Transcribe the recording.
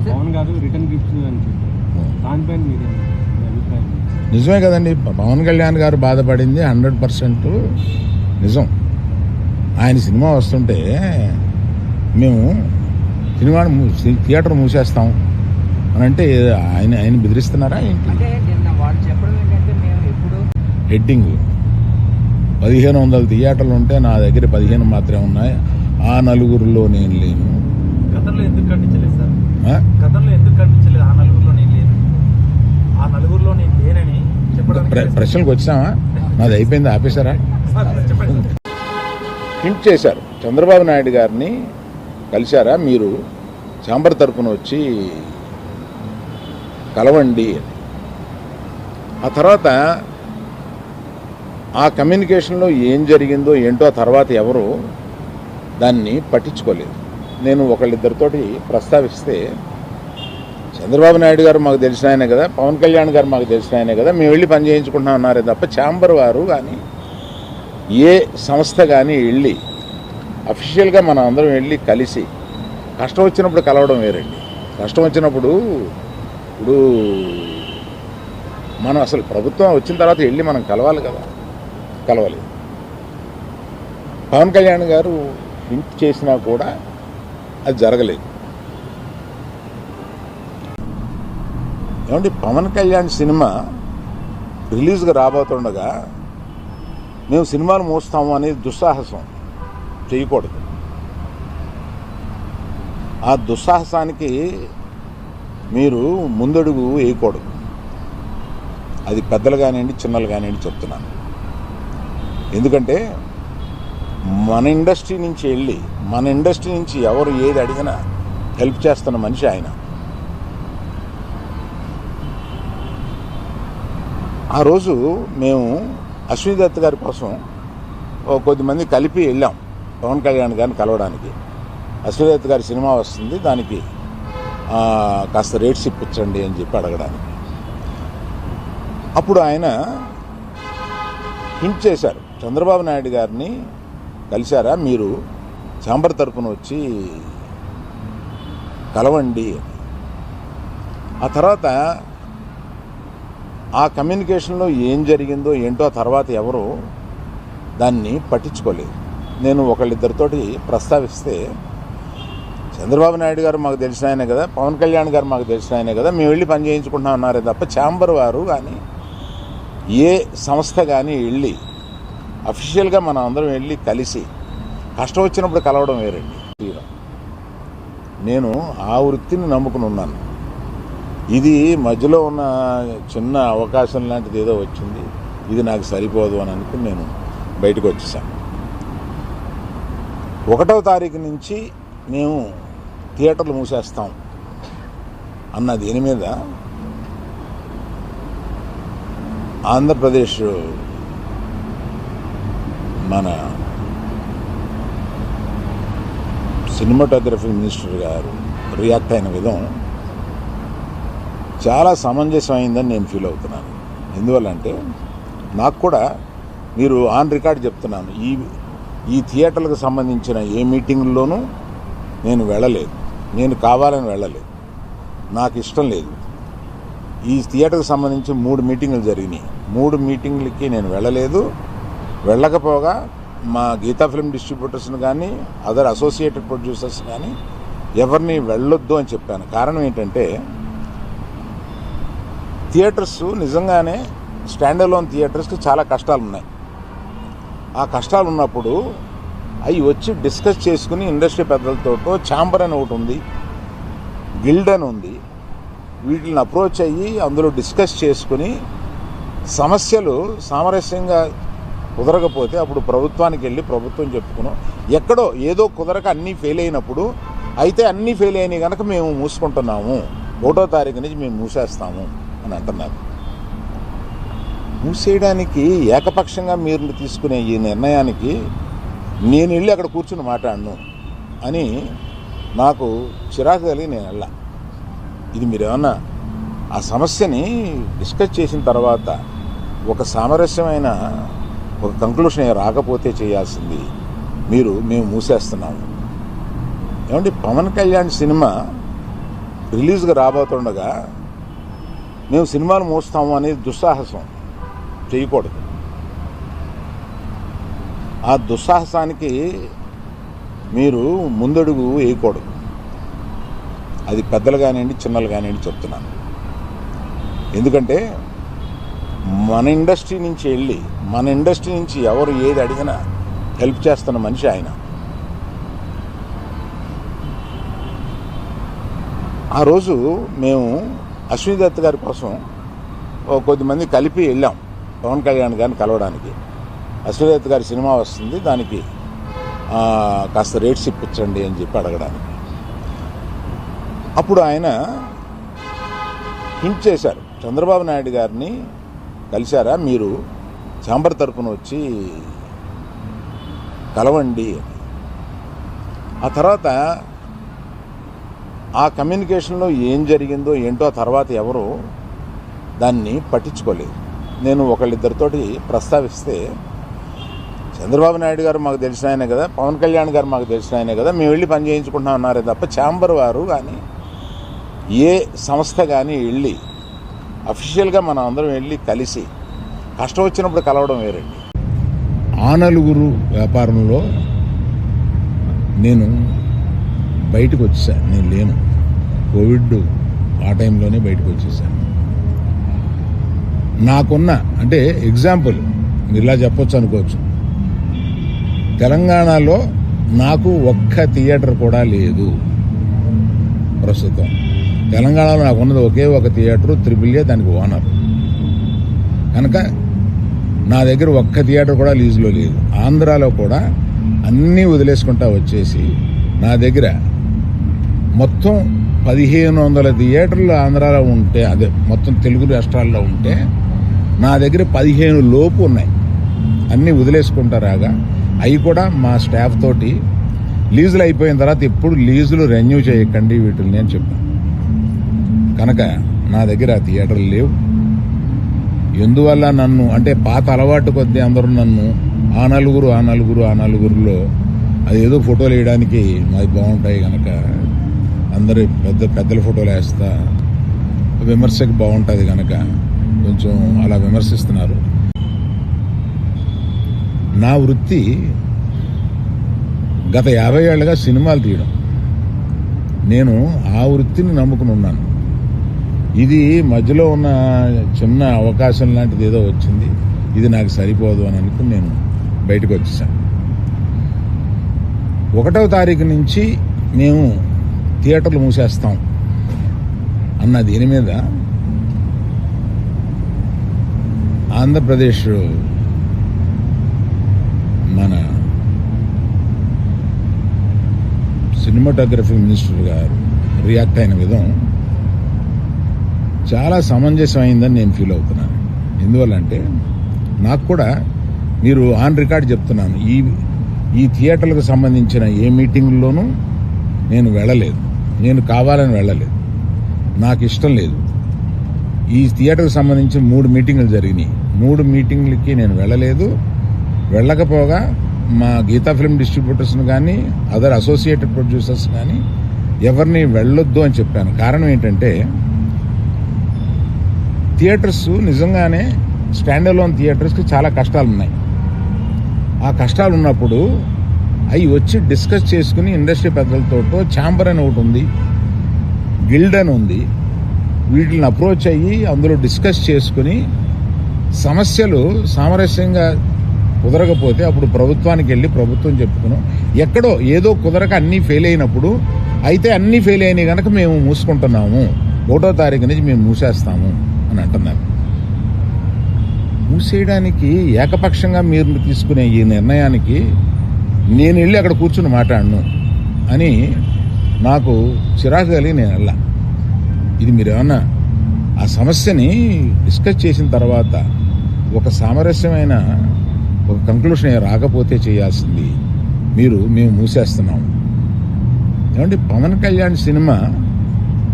పవన్ గారు return gifts అని చెప్పారు. దానిపైన మీ అభిప్రాయం? నిజమే కదండి. పవన్ కళ్యాణ్ గారు బాధపడింది 100% నిజం. ఆయన సినిమా వస్తుంటే మేము థియేటర్ మూసేస్తాం అని అంటే ఆయన బెదిరిస్తున్నారా ఏంటి? హెడ్డింగ్ 1500 థియేటర్లు ఉంటే నా దగ్గర 15 మాత్రమే ఉన్నాయి. ఆ నలుగురిలో నేను లేను. గతంలో ఎందుకు ఖండించలేదు సార్? గతంలో ఎందుకు ఖండించలేదు? ఆ నలుగురిలో నేను లేను, ఆ నలుగురిలో నేను లేనని చెప్పడానికి ప్రశ్నలకు వచ్చామా? నాది అయిపోయింది, ఆపేశారా? హింట్ చేశారు. చంద్రబాబు నాయుడు గారిని కలిశారా మీరు, ఛాంబర్ తరపున వచ్చి కలవండి అని. ఆ తర్వాత ఆ కమ్యూనికేషన్లో ఏం జరిగిందో ఏంటో ఆ తర్వాత ఎవరు దాన్ని పట్టించుకోలేదు. నేను ఒకళ్ళిద్దరితోటి ప్రస్తావిస్తే చంద్రబాబు నాయుడు గారు మాకు తెలిసిన ఆయనే కదా, పవన్ కళ్యాణ్ గారు మాకు తెలిసిన ఆయనే కదా, మేము వెళ్ళి పని చేయించుకుంటున్నాం అన్నారే తప్ప ఛాంబర్ వారు కానీ ఏ సంస్థ కానీ వెళ్ళి అఫీషియల్గా మనం అందరం వెళ్ళి కలిసి కష్టం వచ్చినప్పుడు కలవడం వేరండి. కష్టం వచ్చినప్పుడు ఇప్పుడు మనం అసలు ప్రభుత్వం వచ్చిన తర్వాత వెళ్ళి మనం కలవాలి కదా, కలవాలి. పవన్ కళ్యాణ్ గారు హింట్ చేసినా కూడా అది జరగలేదు. ఏమంటే పవన్ కళ్యాణ్ సినిమా రిలీజ్గా రాబోతుండగా మేము సినిమాలు మోస్తాము అనేది దుస్సాహసం చేయకూడదు. ఆ దుస్సాహసానికి మీరు ముందడుగు వేయకూడదు. అది పెద్దలు కానివ్వండి, చిన్నలు కానివ్వండి చెప్తున్నాను. ఎందుకంటే మన ఇండస్ట్రీ నుంచి వెళ్ళి మన ఇండస్ట్రీ నుంచి ఎవరు ఏది అడిగినా హెల్ప్ చేస్తున్న మనిషి ఆయన. ఆ రోజు మేము అశ్విని దత్ గారి కోసం కొద్దిమంది కలిపి వెళ్ళాం పవన్ కళ్యాణ్ గారిని కలవడానికి. అశ్విని దత్ గారి సినిమా వస్తుంది, దానికి కాస్త రేట్స్ ఇప్పించండి అని చెప్పి అడగడానికి. అప్పుడు ఆయన హింట్ చేశారు, చంద్రబాబు నాయుడు గారిని కలిశారా మీరు, ఛాంబర్ తరపున వచ్చి కలవండి అని. ఆ తర్వాత ఆ కమ్యూనికేషన్లో ఏం జరిగిందో ఏంటో ఆ తర్వాత ఎవరు దాన్ని పట్టించుకోలేదు. నేను ఒకళ్ళిద్దరితోటి ప్రస్తావిస్తే చంద్రబాబు నాయుడు గారు మాకు తెలిసిన ఆయనే కదా, పవన్ కళ్యాణ్ గారు మాకు తెలిసిన ఆయనే కదా, మేము వెళ్ళి పని చేయించుకుంటున్నాం అన్నారే తప్ప ఛాంబర్ వారు కానీ ఏ సంస్థ కానీ వెళ్ళి అఫీషియల్గా మనం అందరం వెళ్ళి కలిసి కష్టం వచ్చినప్పుడు కలవడం వేరండి. నేను ఆ వృత్తిని నమ్ముకుని ఉన్నాను. ఇది మధ్యలో ఉన్న చిన్న అవకాశం లాంటిది ఏదో వచ్చింది, ఇది నాకు సరిపోదు అని అనుకుని నేను బయటకు వచ్చేసాను. 1వ తారీఖు నుంచి మేము థియేటర్లు మూసేస్తాం అన్న దీని మీద ఆంధ్రప్రదేశ్ మన సినిమాటోగ్రఫీ మినిస్టర్ గారు రియాక్ట్ అయిన విధం చాలా సమంజసమైందని నేను ఫీల్ అవుతున్నాను. ఎందువల్లంటే నాకు కూడా మీరు ఆన్ రికార్డ్ చెప్తున్నాను, ఈ థియేటర్లకు సంబంధించిన ఏ మీటింగుల్లోనూ నేను వెళ్ళలేదు. నేను కావాలని వెళ్ళలేదు, నాకు ఇష్టం లేదు. ఈ థియేటర్కి సంబంధించి 3 మీటింగులు జరిగినాయి. 3 మీటింగులకి నేను వెళ్ళలేదు. వెళ్ళకపోగా మా గీతా ఫిల్మ్ డిస్ట్రిబ్యూటర్స్ని కానీ అదర్ అసోసియేటెడ్ ప్రొడ్యూసర్స్ కానీ ఎవరిని వెళ్ళొద్దు అని చెప్పాను. కారణం ఏంటంటే థియేటర్స్ నిజంగానే స్టాండ్ అలోన్ థియేటర్స్కి చాలా కష్టాలు ఉన్నాయి. ఆ కష్టాలు ఉన్నప్పుడు అవి వచ్చి డిస్కస్ చేసుకుని ఇండస్ట్రీ పెద్దలతో ఛాంబర్ అని ఒకటి ఉంది, గిల్డ్ అని ఉంది, వీటిని అప్రోచ్ అయ్యి అందులో డిస్కస్ చేసుకుని సమస్యలు సామరస్యంగా కుదరకపోతే అప్పుడు ప్రభుత్వానికి వెళ్ళి ప్రభుత్వం చెప్పుకున్నాం. ఎక్కడో ఏదో కుదరక అన్నీ ఫెయిల్ అయినప్పుడు అయితే అన్నీ ఫెయిల్ అయినాయి కనుక మేము మూసుకుంటున్నాము, 1వ తారీఖు నుంచి మేము మూసేస్తాము అని అంటున్నారు. మూసేయడానికి ఏకపక్షంగా మీరు తీసుకునే ఈ నిర్ణయానికి నేను వెళ్ళి అక్కడ కూర్చుని మాట్లాడను అని నాకు చిరాకు కలిగి నేను వెళ్ళా. ఇది మీరేమన్నా ఆ సమస్యని డిస్కస్ చేసిన తర్వాత ఒక సామరస్యమైన ఒక కంక్లూషన్ రాకపోతే చేయాల్సింది మేము మూసేస్తున్నాము. ఏమంటే పవన్ కళ్యాణ్ సినిమా రిలీజ్గా రాబోతుండగా మేము సినిమాలు మోస్తాము అనేది దుస్సాహసం చేయకూడదు. ఆ దుస్సాహసానికి మీరు ముందడుగు వేయకూడదు. అది పెద్దలు కానివ్వండి, చిన్నలు కానివ్వండి చెప్తున్నాను. ఎందుకంటే మన ఇండస్ట్రీ నుంచి వెళ్ళి మన ఇండస్ట్రీ నుంచి ఎవరు ఏది అడిగినా హెల్ప్ చేస్తున్న మనిషి ఆయన. ఆ రోజు మేము అశ్విని దత్ గారి కోసం కొద్దిమంది కలిపి వెళ్ళాం పవన్ కళ్యాణ్ గారిని కలవడానికి. అశ్విని దత్ గారి సినిమా వస్తుంది, దానికి కాస్త రేట్స్ ఇప్పించండి అని చెప్పి అడగడానికి. అప్పుడు ఆయన హింట్ చేశారు, చంద్రబాబు నాయుడు గారిని కలిశారా, మీరు ఛాంబర్ తరపున వచ్చి కలవండి అని. ఆ తర్వాత ఆ కమ్యూనికేషన్లో ఏం జరిగిందో ఏంటో ఆ తర్వాత ఎవరు దాన్ని పట్టించుకోలేదు. నేను ఒకళ్ళిద్దరితోటి ప్రస్తావిస్తే, చంద్రబాబు నాయుడు గారు మాకు తెలిసిన ఆయనే కదా, పవన్ కళ్యాణ్ గారు మాకు తెలిసిన ఆయనే కదా, మేము వెళ్ళి పని చేయించుకుంటున్నాం అన్నారే తప్ప ఛాంబర్ వారు కానీ ఏ సంస్థ కానీ వెళ్ళి అఫీషియల్గా మనం అందరం వెళ్ళి కలిసి కష్టం వచ్చినప్పుడు కలవడం వేరండి. ఆ నలుగురు వ్యాపారంలో నేను బయటకు వచ్చేసాను. నేను లేను, కోవిడ్ ఆ టైంలోనే బయటకు వచ్చేసాను. నాకున్న అంటే ఎగ్జాంపుల్ మీరు ఇలా చెప్పొచ్చు అనుకోవచ్చు, తెలంగాణలో నాకు ఒక్క థియేటర్ కూడా లేదు ప్రస్తుతం. తెలంగాణలో నాకు ఉన్నది ఒకే ఒక థియేటర్, AAA, దానికి ఓనర్. కనుక నా దగ్గర ఒక్క థియేటర్ కూడా లీజులో లేదు. ఆంధ్రాలో కూడా అన్నీ వదిలేసుకుంటా వచ్చేసి నా దగ్గర మొత్తం 1500 థియేటర్లు ఆంధ్రాలో ఉంటే, అదే మొత్తం తెలుగు రాష్ట్రాల్లో ఉంటే నా దగ్గర 15 లోపు ఉన్నాయి. అన్నీ వదిలేసుకుంటారాగా అవి కూడా మా స్టాఫ్ తోటి లీజులు అయిపోయిన తర్వాత ఎప్పుడు లీజులు రెన్యూ చేయకండి వీటిని అని చెప్పాను. కనుక నా దగ్గర ఆ థియేటర్లు లేవు. ఎందువల్ల నన్ను అంటే పాత అలవాటు కొద్దీ అందరూ నన్ను ఆ నలుగురులో అదేదో ఫోటోలు వేయడానికి మాది బాగుంటాయి కనుక అందరు పెద్దల ఫోటోలు వేస్తా, విమర్శకు బాగుంటుంది కనుక కొంచెం అలా విమర్శిస్తున్నారు. నా వృత్తి గత 50 ఏళ్ళుగా సినిమాలు తీయడం. నేను ఆ వృత్తిని నమ్ముకుని ఉన్నాను. ఇది మధ్యలో ఉన్న చిన్న అవకాశం లాంటిది ఏదో వచ్చింది, ఇది నాకు సరిపోదు అని అనుకుని నేను బయటకు వచ్చేసాను. 1వ తారీఖు నుంచి మేము థియేటర్లు మూసేస్తాం అన్న దీని మీద ఆంధ్రప్రదేశ్ మన సినిమాటోగ్రఫీ మినిస్టర్ గారు రియాక్ట్ అయిన విధం చాలా సమంజసమైందని నేను ఫీల్ అవుతున్నాను. ఎందువల్లంటే నాకు కూడా మీరు ఆన్ రికార్డ్ చెప్తున్నాను, ఈ థియేటర్లకు సంబంధించిన ఏ మీటింగ్లోనూ నేను వెళ్ళలేదు. నేను కావాలని వెళ్ళలేదు, నాకు ఇష్టం లేదు. ఈ థియేటర్కి సంబంధించిన 3 మీటింగులు జరిగినాయి. 3 మీటింగ్లకి నేను వెళ్ళలేదు. వెళ్ళకపోగా మా గీతా ఫిల్మ్ డిస్ట్రిబ్యూటర్స్ని కానీ అదర్ అసోసియేటెడ్ ప్రొడ్యూసర్స్ కానీ ఎవరిని వెళ్ళొద్దు అని చెప్పాను. కారణం ఏంటంటే థియేటర్స్ నిజంగానే స్టాండ్ అలోన్ థియేటర్స్కి చాలా కష్టాలు ఉన్నాయి. ఆ కష్టాలు ఉన్నప్పుడు అవి వచ్చి డిస్కస్ చేసుకుని ఇండస్ట్రీ పెద్దలతో ఛాంబర్ అని ఒకటి ఉంది, గిల్డ్ అని ఉంది, వీటిని అప్రోచ్ అయ్యి అందులో డిస్కస్ చేసుకుని సమస్యలు సామరస్యంగా కుదరకపోతే అప్పుడు ప్రభుత్వానికి వెళ్ళి ప్రభుత్వం చెప్పుకున్నాం. ఎక్కడో ఏదో కుదరక అన్నీ ఫెయిల్ అయినప్పుడు అయితే అన్నీ ఫెయిల్ అయినాయి కనుక మేము మూసుకుంటున్నాము, 1వ తారీఖు నుంచి మేము మూసేస్తాము అని అంటున్నారు. మూసేయడానికి ఏకపక్షంగా మీరు తీసుకునే ఈ నిర్ణయానికి నేను వెళ్ళి అక్కడ కూర్చుని మాట్లాడను అని నాకు చిరాకు కలిగి నేను వెళ్ళా. ఇది మీరు ఏమన్నా ఆ సమస్యని డిస్కస్ చేసిన తర్వాత ఒక సామరస్యమైన ఒక కంక్లూషన్ రాకపోతే చేయాల్సింది మేము మూసేస్తున్నాము. ఏమంటే పవన్ కళ్యాణ్ సినిమా